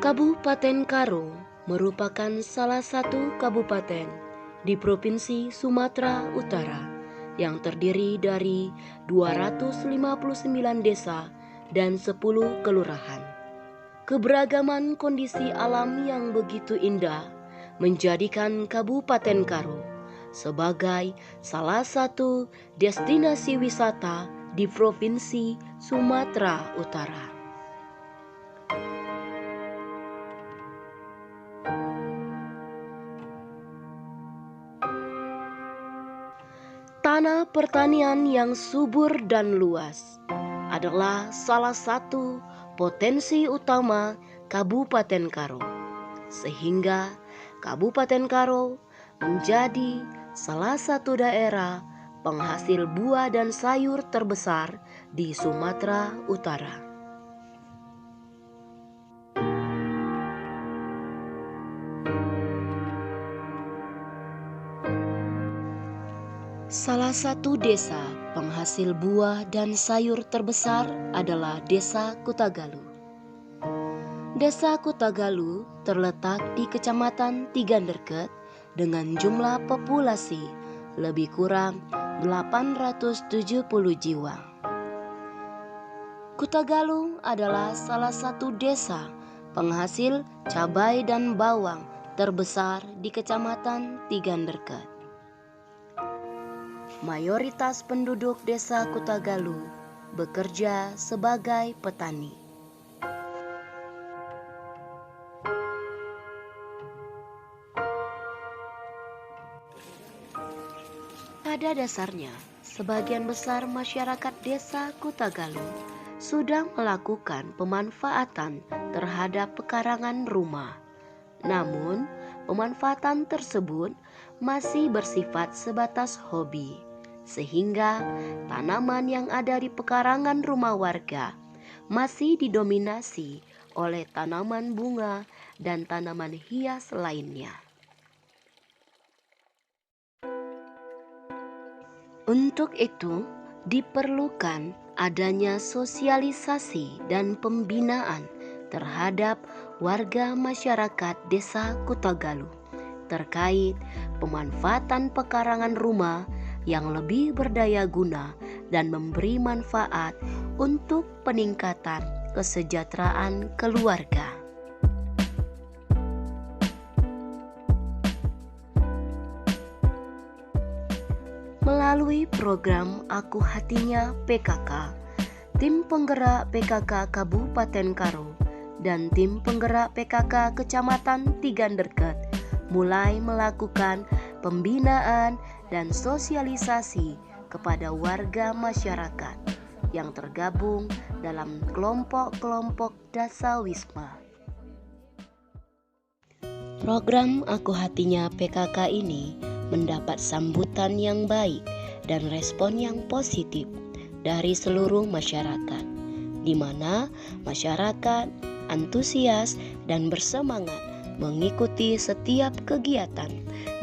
Kabupaten Karo merupakan salah satu kabupaten di Provinsi Sumatera Utara yang terdiri dari 259 desa dan 10 kelurahan. Keberagaman kondisi alam yang begitu indah menjadikan Kabupaten Karo sebagai salah satu destinasi wisata di Provinsi Sumatera Utara. Tanah pertanian yang subur dan luas adalah salah satu potensi utama Kabupaten Karo, sehingga Kabupaten Karo menjadi salah satu daerah penghasil buah dan sayur terbesar di Sumatera Utara. Salah satu desa penghasil buah dan sayur terbesar adalah Desa Kutagalu. Desa Kutagalu terletak di Kecamatan Tiganderket dengan jumlah populasi lebih kurang 870 jiwa. Kutagalu adalah salah satu desa penghasil cabai dan bawang terbesar di Kecamatan Tiganderket. Mayoritas penduduk desa Kutagalu bekerja sebagai petani. Pada dasarnya, sebagian besar masyarakat desa Kutagalu sudah melakukan pemanfaatan terhadap pekarangan rumah. Namun, pemanfaatan tersebut masih bersifat sebatas hobi, sehingga tanaman yang ada di pekarangan rumah warga masih didominasi oleh tanaman bunga dan tanaman hias lainnya. Untuk itu, diperlukan adanya sosialisasi dan pembinaan terhadap warga masyarakat desa Kutagalu terkait pemanfaatan pekarangan rumah yang lebih berdaya guna dan memberi manfaat untuk peningkatan kesejahteraan keluarga. Melalui program Aku Hatinya PKK, tim penggerak PKK Kabupaten Karo dan tim penggerak PKK Kecamatan Tiganderket mulai melakukan pembinaan dan sosialisasi kepada warga masyarakat yang tergabung dalam kelompok-kelompok dasawisma. Program Aku Hatinya PKK ini mendapat sambutan yang baik dan respon yang positif dari seluruh masyarakat, di mana masyarakat antusias dan bersemangat mengikuti setiap kegiatan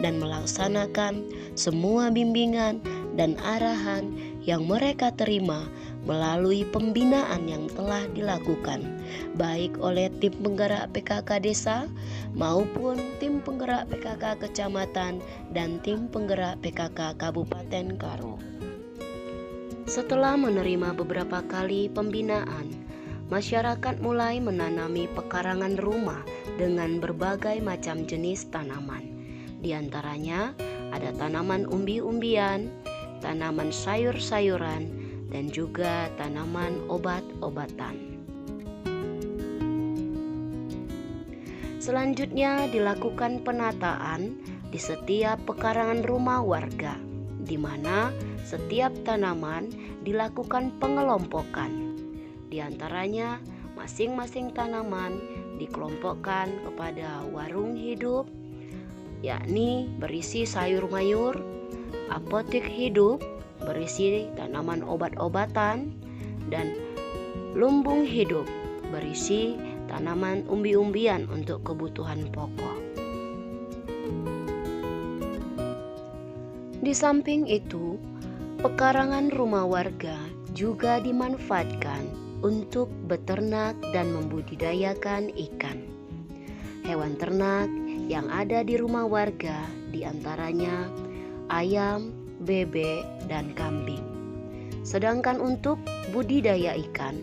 dan melaksanakan semua bimbingan dan arahan yang mereka terima melalui pembinaan yang telah dilakukan baik oleh tim penggerak PKK desa maupun tim penggerak PKK kecamatan dan tim penggerak PKK Kabupaten Karo. Setelah menerima beberapa kali pembinaan, masyarakat mulai menanami pekarangan rumah dengan berbagai macam jenis tanaman. Di antaranya ada tanaman umbi-umbian, tanaman sayur-sayuran, dan juga tanaman obat-obatan. Selanjutnya dilakukan penataan di setiap pekarangan rumah warga, di mana setiap tanaman dilakukan pengelompokan. Di antaranya, masing-masing tanaman dikelompokkan kepada warung hidup, yakni berisi sayur mayur, apotik hidup, berisi tanaman obat-obatan, dan lumbung hidup, berisi tanaman umbi-umbian untuk kebutuhan pokok. Di samping itu, pekarangan rumah warga juga dimanfaatkan untuk beternak dan membudidayakan ikan. hewan ternak yang ada di rumah warga, diantaranya ayam, bebek, dan kambing. Sedangkan untuk budidaya ikan,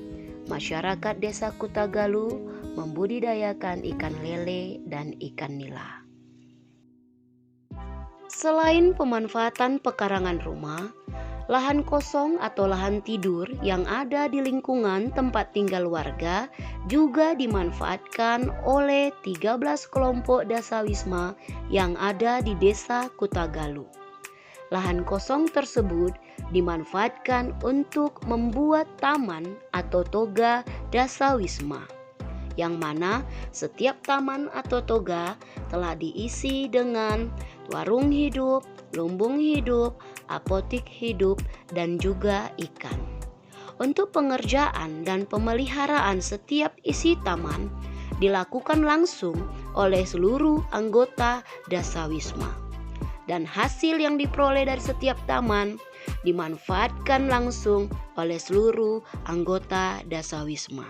masyarakat Desa Kutagalu membudidayakan ikan lele dan ikan nila. Selain pemanfaatan pekarangan rumah, lahan kosong atau lahan tidur yang ada di lingkungan tempat tinggal warga juga dimanfaatkan oleh 13 kelompok dasawisma yang ada di Desa Kutagalu. Lahan kosong tersebut dimanfaatkan untuk membuat taman atau toga dasawisma, yang mana setiap taman atau toga telah diisi dengan warung hidup, lumbung hidup, apotik hidup, dan juga ikan. Untuk pengerjaan dan pemeliharaan setiap isi taman dilakukan langsung oleh seluruh anggota dasawisma. Dan hasil yang diperoleh dari setiap taman dimanfaatkan langsung oleh seluruh anggota dasawisma.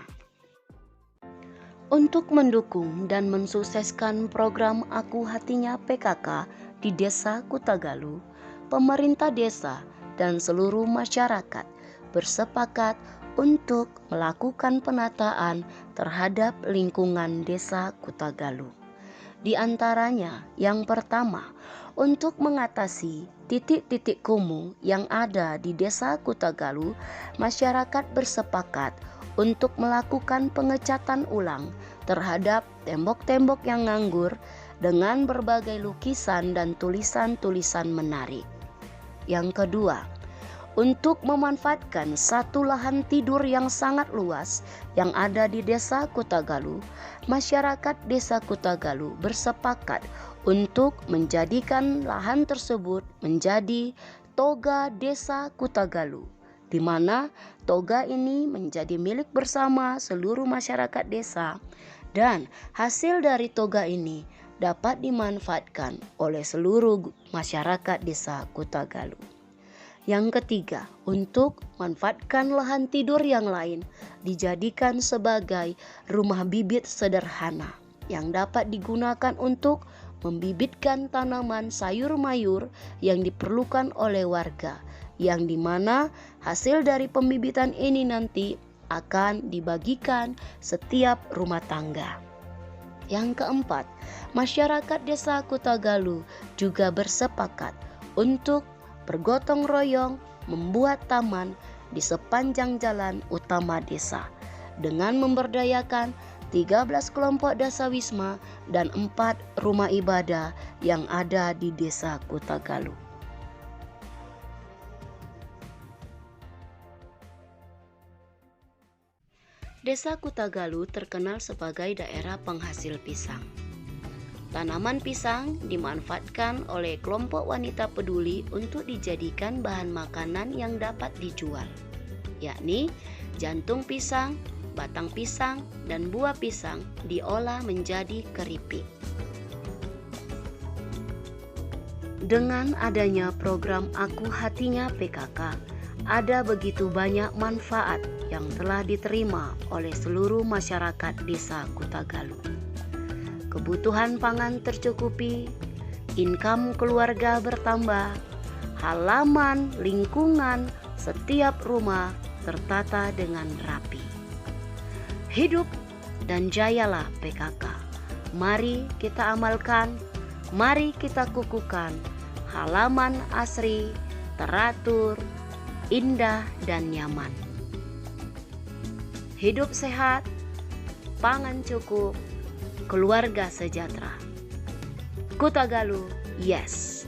Untuk mendukung dan mensukseskan program Aku Hatinya PKK di Desa Kutagalu, pemerintah desa dan seluruh masyarakat bersepakat untuk melakukan penataan terhadap lingkungan Desa Kutagalu. Di antaranya, yang pertama, untuk mengatasi titik-titik kumuh yang ada di Desa Kutagalu, masyarakat bersepakat untuk melakukan pengecatan ulang terhadap tembok-tembok yang nganggur dengan berbagai lukisan dan tulisan-tulisan menarik. Yang kedua, untuk memanfaatkan satu lahan tidur yang sangat luas yang ada di Desa Kutagalu, masyarakat Desa Kutagalu bersepakat untuk menjadikan lahan tersebut menjadi toga Desa Kutagalu, di mana toga ini menjadi milik bersama seluruh masyarakat desa, dan hasil dari toga ini dapat dimanfaatkan oleh seluruh masyarakat Desa Kutagalu. Yang ketiga, untuk manfaatkan lahan tidur yang lain dijadikan sebagai rumah bibit sederhana yang dapat digunakan untuk membibitkan tanaman sayur mayur yang diperlukan oleh warga, yang dimana hasil dari pembibitan ini nanti akan dibagikan setiap rumah tangga. Yang keempat, masyarakat Desa Kutagalu juga bersepakat untuk bergotong royong membuat taman di sepanjang jalan utama desa dengan memberdayakan 13 kelompok dasawisma dan 4 rumah ibadah yang ada di Desa Kutagalu. Desa Kutagalu terkenal sebagai daerah penghasil pisang. Tanaman pisang dimanfaatkan oleh kelompok wanita peduli untuk dijadikan bahan makanan yang dapat dijual, yakni jantung pisang, batang pisang, dan buah pisang diolah menjadi keripik. Dengan adanya program Aku Hatinya PKK, ada begitu banyak manfaat yang telah diterima oleh seluruh masyarakat Desa Kutagalu. Kebutuhan pangan tercukupi, income keluarga bertambah, halaman, lingkungan, setiap rumah tertata dengan rapi. Hidup dan jayalah PKK. Mari kita amalkan, mari kita kukuhkan. Halaman asri, teratur, indah dan nyaman. Hidup sehat, pangan cukup, keluarga sejahtera. Kutagalu, yes.